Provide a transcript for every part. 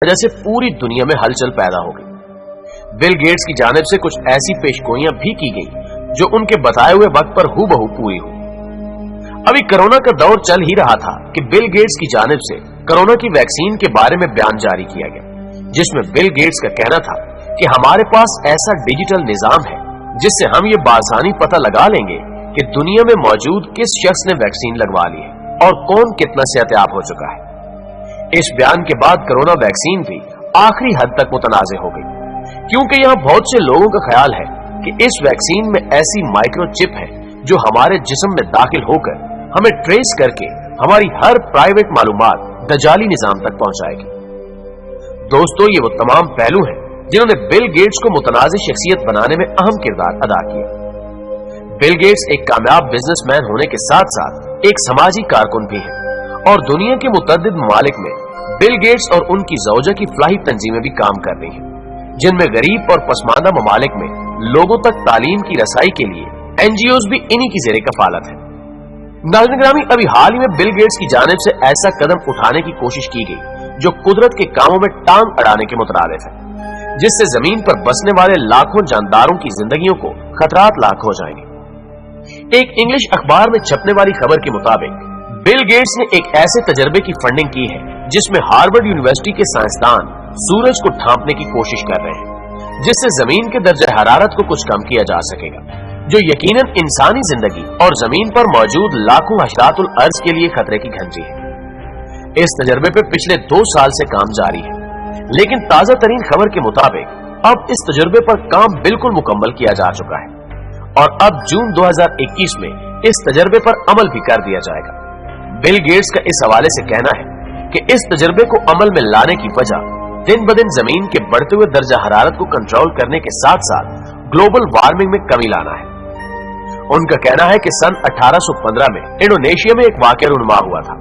वजह से पूरी दुनिया में हलचल पैदा हो गई। बिल गेट्स की जानिब से कुछ ऐसी पेशगोइयां भी की गई जो उनके बताए हुए वक्त पर हूबहू पूरी हुई। अभी कोरोना का दौर चल ही रहा था कि बिल गेट्स की जानिब से कोरोना की वैक्सीन के बारे में बयान जारी किया गया, जिसमें बिल गेट्स का कहना था कि हमारे पास ऐसा डिजिटल निजाम है जिससे हम ये बासानी पता लगा लेंगे कि दुनिया में मौजूद किस शख्स ने वैक्सीन लगवा ली है और कौन कितना सेहतयाब हो चुका है। इस बयान के बाद कोरोना वैक्सीन भी आखिरी हद तक मुतनाज़े हो गई, क्योंकि यहाँ बहुत से लोगों का ख्याल है कि इस वैक्सीन में ऐसी माइक्रोचिप है जो हमारे जिस्म में दाखिल होकर हमें ट्रेस करके हमारी हर प्राइवेट मालूमात दजाली निजाम तक पहुंचाएगी। दोस्तों, ये वो तमाम पहलू हैं जिन्होंने बिल गेट्स को मुतनाज़ शख्सियत बनाने में अहम किरदार अदा किया। बिल गेट्स एक कामयाब बिजनेसमैन होने के साथ साथ एक समाजी कारकुन भी है और दुनिया के मुतअद्दिद ममालिक में बिल गेट्स और उनकी ज़ौजा की फलाही तंजीमें भी काम कर रही हैं, जिनमें गरीब और पसमानदा ममालिक में लोगों तक तालीम की रसाई के लिए एनजीओज भी इन्हीं की ज़ेरे कफालत है। नाज़रीन ग्रामी, अभी हाल ही में बिल गेट्स की जानिब से ऐसा कदम उठाने की कोशिश की गई जो कुदरत के कामों में टांग अड़ाने के मुतरादिफ है, जिससे जमीन पर बसने वाले लाखों जानदारों की जिंदगियों को खतरात लाक हो जाएंगे। एक इंग्लिश अखबार में छपने वाली खबर के मुताबिक बिल गेट्स ने एक ऐसे तजर्बे की फंडिंग की है जिसमें हार्वर्ड यूनिवर्सिटी के साइंसदान सूरज को ढांपने की कोशिश कर रहे हैं, जिससे जमीन के दर्जे हरारत को कुछ कम किया जा सकेगा, जो यकीनन इंसानी जिंदगी और जमीन पर मौजूद लाखों हशरातुल अर्ज के लिए खतरे की घंटी है। इस तजर्बे पे पिछले 2 साल से काम जारी है, लेकिन ताजा तरीन खबर के मुताबिक अब इस तजर्बे पर काम बिल्कुल मुकम्मल किया जा चुका है और अब जून 2021 में इस तजर्बे पर अमल भी कर दिया जाएगा। बिल गेट्स का इस हवाले से कहना है कि इस तजर्बे को अमल में लाने की वजह दिन ब दिन जमीन के बढ़ते हुए दर्जा हरारत को कंट्रोल करने के साथ साथ ग्लोबल वार्मिंग में कमी लाना है। उनका कहना है कि सन 1815 में इंडोनेशिया में एक वाकया रुनुमा हुआ था,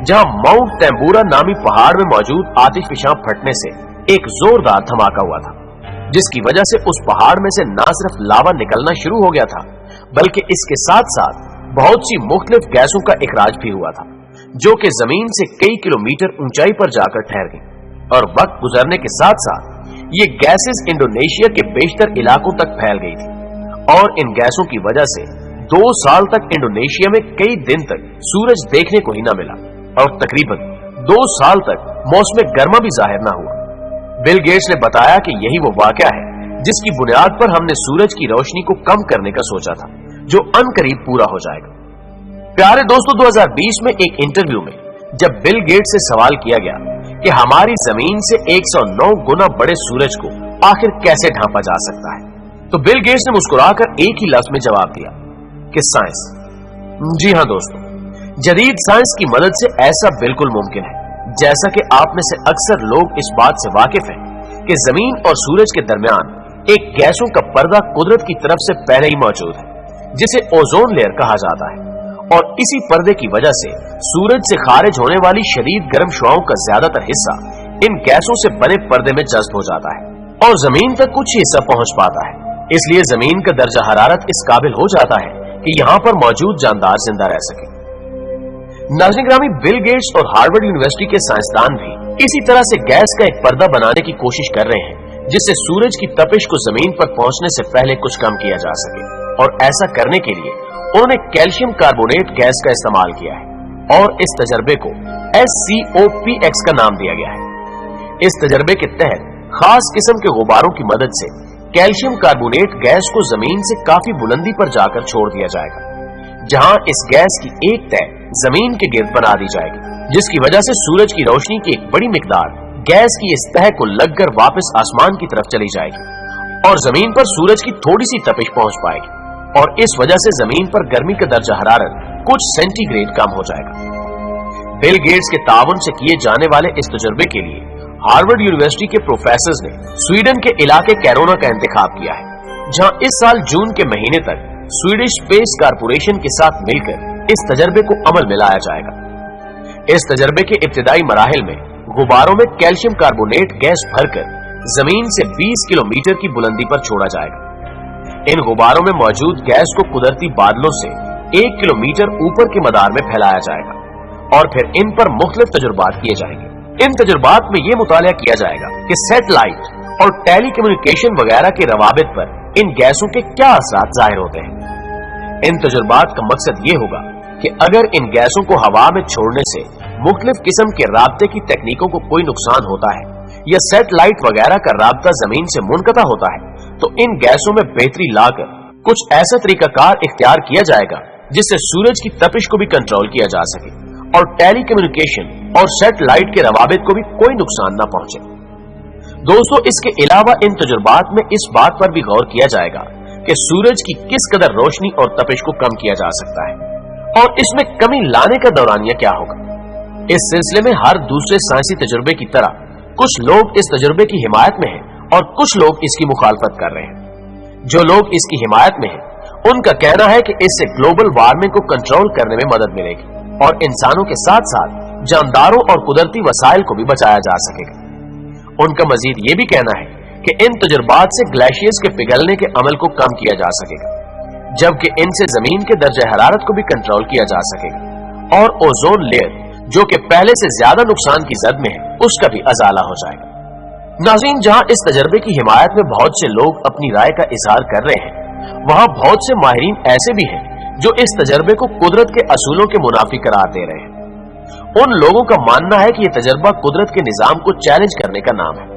जहां माउंट टेम्बूरा नामी पहाड़ में मौजूद आतिशफशां फटने से एक जोरदार धमाका हुआ था, जिसकी वजह से उस पहाड़ में से न सिर्फ लावा निकलना शुरू हो गया था, बल्कि इसके साथ साथ बहुत सी मुख्तलिफ गैसों का इखराज भी हुआ था, जो कि जमीन से कई किलोमीटर ऊंचाई पर जाकर ठहर गई और वक्त गुजरने के साथ साथ ये गैसेस इंडोनेशिया के बेशतर इलाकों तक फैल गई थी और इन गैसों की वजह से 2 साल तक इंडोनेशिया में कई दिन तक सूरज देखने को ही न मिला और तकरीबन 2 साल तक मौसम गर्मा भी जाहिर न हुआ। बिल गेट्स ने बताया कि यही वो वाकया है जिसकी बुनियाद पर हमने सूरज की रोशनी को कम करने का सोचा था, जो अनकरीब पूरा हो जाएगा। प्यारे दोस्तों, 2020 में एक इंटरव्यू में जब बिल गेट्स से सवाल किया गया कि हमारी जमीन से 109 गुना बड़े सूरज को आखिर कैसे ढांपा जा सकता है, तो बिल गेट्स ने मुस्कुराकर एक ही लफ्ज में जवाब दिया कि साइंस। जी हां दोस्तों, जदीद साइंस की मदद से ऐसा बिल्कुल मुमकिन है। जैसा कि आप में से अक्सर लोग इस बात से वाकिफ हैं कि जमीन और सूरज के दरमियान एक गैसों का पर्दा कुदरत की तरफ से पहले ही मौजूद है, जिसे ओजोन लेयर कहा जाता है, और इसी पर्दे की वजह से सूरज से खारिज होने वाली शदीद गर्म शुआओं का ज्यादातर हिस्सा इन गैसों से बने पर्दे में जज्ब हो जाता है और जमीन तक कुछ हिस्सा पहुंच पाता है। इसलिए जमीन का दर्जा हरारत इस काबिल हो जाता है कि यहाँ पर मौजूद जानदार जिंदा रह सके। नाज़रीन ग्रामी, बिल गेट्स और हार्वर्ड यूनिवर्सिटी के साइंसदान भी इसी तरह से गैस का एक पर्दा बनाने की कोशिश कर रहे हैं, जिससे सूरज की तपिश को जमीन पर पहुंचने से पहले कुछ कम किया जा सके, और ऐसा करने के लिए उन्होंने कैल्शियम कार्बोनेट गैस का इस्तेमाल किया है और इस तजर्बे को SCOPX का नाम दिया गया है। इस तजर्बे के तहत खास किस्म के गुब्बारों की मदद से कैल्शियम कार्बोनेट गैस को जमीन से काफी बुलंदी पर जाकर छोड़ दिया जाएगा, जहां इस गैस की एक तह जमीन के गिर्द बना दी जाएगी, जिसकी वजह से सूरज की रोशनी की एक बड़ी मिकदार गैस की इस तह को लगकर वापस आसमान की तरफ चली जाएगी और जमीन पर सूरज की थोड़ी सी तपिश पहुंच पाएगी, और इस वजह से जमीन पर गर्मी का दर्जा हरारत कुछ सेंटीग्रेड कम हो जाएगा। बिल गेट्स के ताउन से किए जाने वाले इस तजुर्बे के लिए हार्वर्ड यूनिवर्सिटी के प्रोफेसर्स ने स्वीडन के इलाके कैरोना का इंतखाब किया है, जहां इस साल जून के महीने तक स्वीडिश स्पेस कारपोरेशन के साथ मिलकर इस तजर्बे को अमल में लाया जाएगा। इस तजर्बे के इब्तिदाई मराहिल में गुब्बारों में कैल्शियम कार्बोनेट गैस भरकर जमीन से 20 किलोमीटर की बुलंदी पर छोड़ा जाएगा। इन गुब्बारों में मौजूद गैस को कुदरती बादलों से 1 किलोमीटर ऊपर के मदार में फैलाया जाएगा और फिर इन पर मुख्तलिफ तजुर्बात किए जाएंगे, इन तजुर्बात में ये मुतालिया किया जाएगा कि सैटेलाइट और टेली कम्युनिकेशन वगैरह के रवाबित पर इन गैसों के क्या असरात जाहिर होते हैं। इन तजुर्बात का मकसद ये होगा कि अगर इन गैसों को हवा में छोड़ने से मुख्तलिफ किस्म के राब्ते की तकनीकों को कोई नुकसान होता है या सैटेलाइट वगैरह का राब्ता जमीन से मुनक़ता होता है, तो इन गैसों में बेहतरी लाकर कुछ ऐसा तरीकाकार इख्तियार किया जाएगा जिससे सूरज की तपिश को भी कंट्रोल किया जा सके और टेली कम्युनिकेशन और सैटेलाइट के रवाबित को भी कोई नुकसान न पहुंचे। दोस्तों, इसके अलावा इन तजुर्बात में इस बात पर भी गौर किया जाएगा कि सूरज की किस कदर रोशनी और तपिश को कम किया जा सकता है और इसमें कमी लाने का दौरानिया क्या होगा। इस सिलसिले में हर दूसरे साइंसी तजुर्बे की तरह कुछ लोग इस तजुर्बे की हिमायत में हैं और कुछ लोग इसकी मुखालफत कर रहे हैं। जो लोग इसकी हिमायत में हैं, उनका कहना है कि इससे ग्लोबल वार्मिंग को कंट्रोल करने में मदद मिलेगी और इंसानों के साथ साथ जानदारों और कुदरती वसाइल को भी बचाया जा सकेगा। उनका मजीद ये भी कहना है कि इन तजुर्बात से ग्लेशियर्स के पिघलने के अमल को कम किया जा सकेगा, जबकि इनसे जमीन के दर्जे हरारत को भी कंट्रोल किया जा सकेगा और ओजोन लेयर जो कि पहले से ज्यादा नुकसान की जद में है, उसका भी अजाला हो जाएगा। नाज़रीन, जहां इस तजर्बे की हिमायत में बहुत से लोग अपनी राय का इजहार कर रहे हैं, वहां बहुत से माहिरीन ऐसे भी हैं जो इस तजर्बे को कुदरत के असूलों के मुनाफी करार दे रहे हैं। उन लोगों का मानना है कि यह तजर्बा कुदरत के निजाम को चैलेंज करने का नाम है,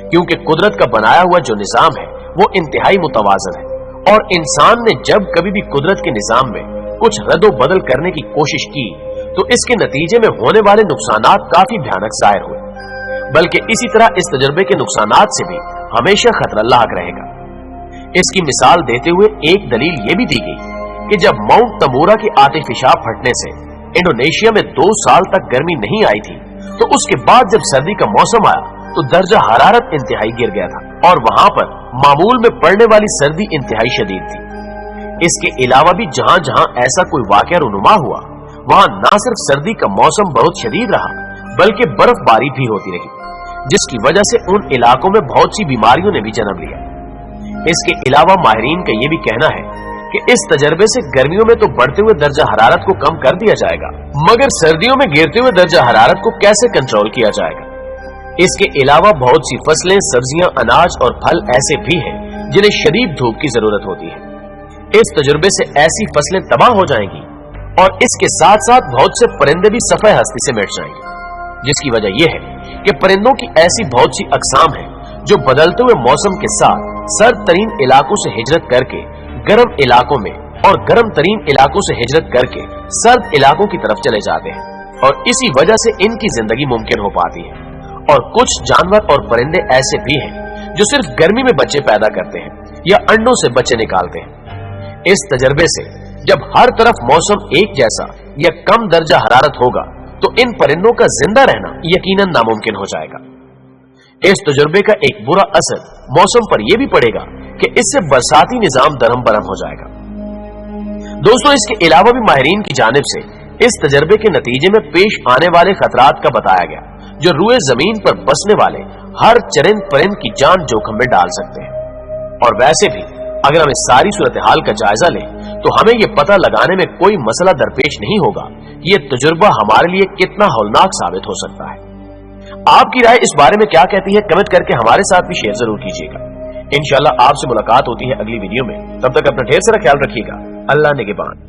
क्योंकि कुदरत का बनाया हुआ जो निजाम है वो इंतहाई मुतवाज़न है और इंसान ने जब कभी भी कुदरत के निजाम में कुछ रद्दो बदल करने की कोशिश की तो इसके नतीजे में होने वाले नुकसानात काफी भयानक जाहिर हुए, बल्कि इसी तरह इस तजर्बे के नुकसानात से भी हमेशा खतरा लाक रहेगा। इसकी मिसाल देते हुए एक दलील ये भी दी गई कि जब माउंट तमोरा की आतिफिशा फटने से इंडोनेशिया में 2 साल तक गर्मी नहीं आई थी, तो उसके बाद जब सर्दी का मौसम आया तो दर्जा हरारत इंतहाई गिर गया था और वहां पर मामूल में पड़ने वाली सर्दी इंतहाई शदीद थी। इसके अलावा भी जहां जहां ऐसा कोई वाकया रूनुमा हुआ, वहां न सिर्फ सर्दी का मौसम बहुत शदीद रहा, बल्कि बर्फबारी भी होती रही, जिसकी वजह से उन इलाकों में बहुत सी बीमारियों ने भी जन्म लिया। इसके अलावा माहिरीन का यह भी कहना है कि इस तजर्बे से गर्मियों में तो बढ़ते हुए दर्जा हरारत को कम कर दिया जाएगा, मगर सर्दियों में गिरते हुए दर्जा हरारत को कैसे कंट्रोल किया जाएगा। इसके अलावा बहुत सी फसलें, सब्जियां, अनाज और फल ऐसे भी हैं जिन्हें शदीद धूप की जरूरत होती है। इस तजुर्बे से ऐसी फसलें तबाह हो जाएंगी और इसके साथ साथ बहुत से परिंदे भी सफेद हस्ती से मिट जाएंगे, जिसकी वजह यह है कि परिंदों की ऐसी बहुत सी अकसाम है जो बदलते हुए मौसम के साथ सर्द तरीन इलाकों से हिजरत करके गर्म इलाकों में और गर्म तरीन इलाकों से हिजरत करके सर्द इलाकों की तरफ चले जाते हैं और इसी वजह से इनकी जिंदगी मुमकिन हो पाती है। और कुछ जानवर और परिंदे ऐसे भी हैं जो सिर्फ गर्मी में बच्चे पैदा करते हैं या अंडों से बच्चे निकालते हैं। इस तजर्बे से जब हर तरफ मौसम एक जैसा या कम दर्जा हरारत होगा तो इन परिंदों का जिंदा रहना यकीनन नामुमकिन हो जाएगा। इस तजुर्बे का एक बुरा असर मौसम पर यह भी पड़ेगा कि इससे बरसाती निजाम दरम बरम हो जाएगा। दोस्तों, इसके अलावा भी माहिरीन की जानिब से इस तजर्बे के नतीजे में पेश आने वाले खतरात का बताया गया, जो रूए जमीन पर बसने वाले हर चरिंद परिंद की जान जोखिम में डाल सकते हैं। और वैसे भी अगर हम इस सारी सूरत हाल का जायजा लें तो हमें यह पता लगाने में कोई मसला दरपेश नहीं होगा कि यह तजुर्बा हमारे लिए कितना हौलनाक साबित हो सकता है। आपकी राय इस बारे में क्या कहती है, कमेंट करके हमारे साथ भी शेयर जरूर कीजिएगा। इंशाअल्लाह आपसे मुलाकात होती है अगली वीडियो में। तब तक अपना ढेर सारा ख्याल रखिएगा। अल्लाह निगहबान।